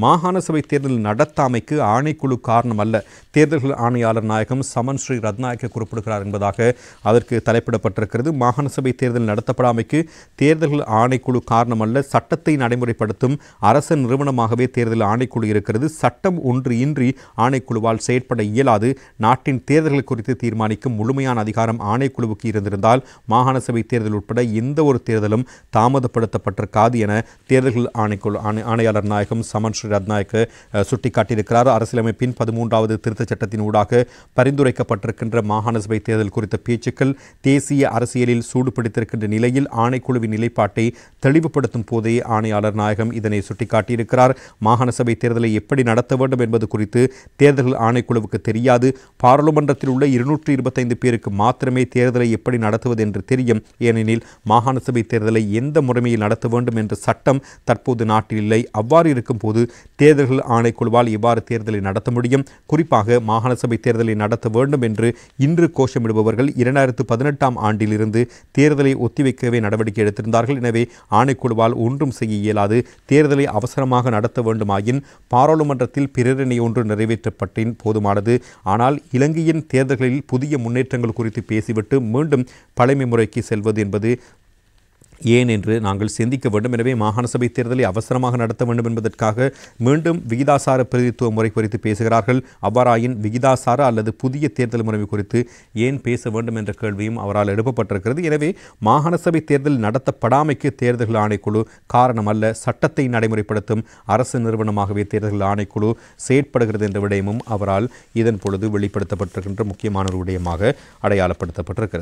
மாகாண சபை தேர்தல் நடத்தாமைக்கு ஆணைக்குழு காரணம் அல்ல, தேர்தல்கள் ஆணையாளர் நாயகம் சமன் ஸ்ரீ ரத்நாயக்க குறிப்பிடுகிறார் என்பதாக அதற்கு தலைப்பிடப்பட்டிருக்கிறது. மாகாண சபை தேர்தல் நடத்தப்படாமைக்கு தேர்தல்கள் ஆணைக்குழு காரணம் அல்ல, சட்டத்தை நடைமுறைப்படுத்தும் அரச நிறுவனமாகவே தேர்தல் ஆணைக்குழு இருக்கிறது. சட்டம் ஒன்று இன்றி ஆணைக்குழுவால் செயற்பட இயலாது. நாட்டின் தேர்தல்கள் குறித்து தீர்மானிக்கும் முழுமையான அதிகாரம் ஆணைக்குழுவுக்கு இருந்திருந்தால் மாகாண சபை தேர்தல் உட்பட எந்த ஒரு தேர்தலும் தாமதப்படுத்தப்பட்டிருக்காது என தேர்தல்கள் ஆணையாளர் நாயகம் சமன் ரத்நாயக்க சுட்டிக்காட்டியிருக்கிறார். அரசியலமைப்பின் 13வது திருத்தச் சட்டத்தின் ஊடாக பரிந்துரைக்கப்பட்டிருக்கின்ற மாகாண சபை தேர்தல் குறித்த பேச்சுக்கள் தேசிய அரசியலில் சூடுபிடித்திருக்கின்ற நிலையில் ஆணைக்குழுவின் நிலைப்பாட்டை தெளிவுபடுத்தும் போதே ஆணையாளர் நாயகம் இதனை சுட்டிக்காட்டியிருக்கிறார். மாகாண சபை தேர்தலை எப்படி நடத்த வேண்டும் என்பது குறித்து தேர்தல் ஆணைக்குழுவுக்கு தெரியாது. பாராளுமன்றத்தில் உள்ள 225 பேருக்கு மாத்திரமே தேர்தலை எப்படி நடத்துவது என்று தெரியும். ஏனெனில் மாகாண சபை தேர்தலை எந்த முறைமையில் நடத்த வேண்டும் என்ற சட்டம் தற்போது நாட்டில் இல்லை. அவ்வாறு இருக்கும் போது தேர்தல்கள் ஆணைக்குழுவால் இவ்வாறு தேர்தலை நடத்த முடியும். குறிப்பாக மாகாண சபை தேர்தலை நடத்த வேண்டும் என்று இன்று கோஷமிடுபவர்கள் 2018ஆம் ஆண்டிலிருந்து தேர்தலை ஒத்திவைக்கவே நடவடிக்கை எடுத்திருந்தார்கள். எனவே ஆணைக்குழுவால் ஒன்றும் செய்ய இயலாது. தேர்தலை அவசரமாக நடத்த வேண்டுமாயின் பாராளுமன்றத்தில் பிரேரணை ஒன்று நிறைவேற்றப்பட்டின் போதுமானது. ஆனால் இலங்கையின் தேர்தல்களில் புதிய முன்னேற்றங்கள் குறித்து பேசிவிட்டு மீண்டும் பழைமை முறைக்கு செல்வது என்பது ஏன் என்று நாங்கள் சிந்திக்க வேண்டும். எனவே மாகாண சபை தேர்தலை அவசரமாக நடத்த வேண்டும் என்பதற்காக மீண்டும் விகிதாசார பிரதித்துவ முறை குறித்து பேசுகிறார்கள். அவ்வாறாயின் விகிதாசார அல்லது புதிய தேர்தல் முறை குறித்து ஏன் பேச வேண்டும் என்ற கேள்வியும் அவரால் எழுப்பப்பட்டிருக்கிறது. எனவே மாகாண சபை தேர்தல் நடத்தப்படாமைக்கு தேர்தல் ஆணைக்குழு காரணம் அல்ல, சட்டத்தை நடைமுறைப்படுத்தும் அரசு நிறுவனமாகவே தேர்தல் ஆணைக்குழு செயற்படுகிறது என்ற விடயமும் அவரால் இதன் பொழுது வெளிப்படுத்தப்பட்டிருக்கின்ற முக்கியமான ஒரு விடயமாக அடையாளப்படுத்தப்பட்டிருக்கிறது.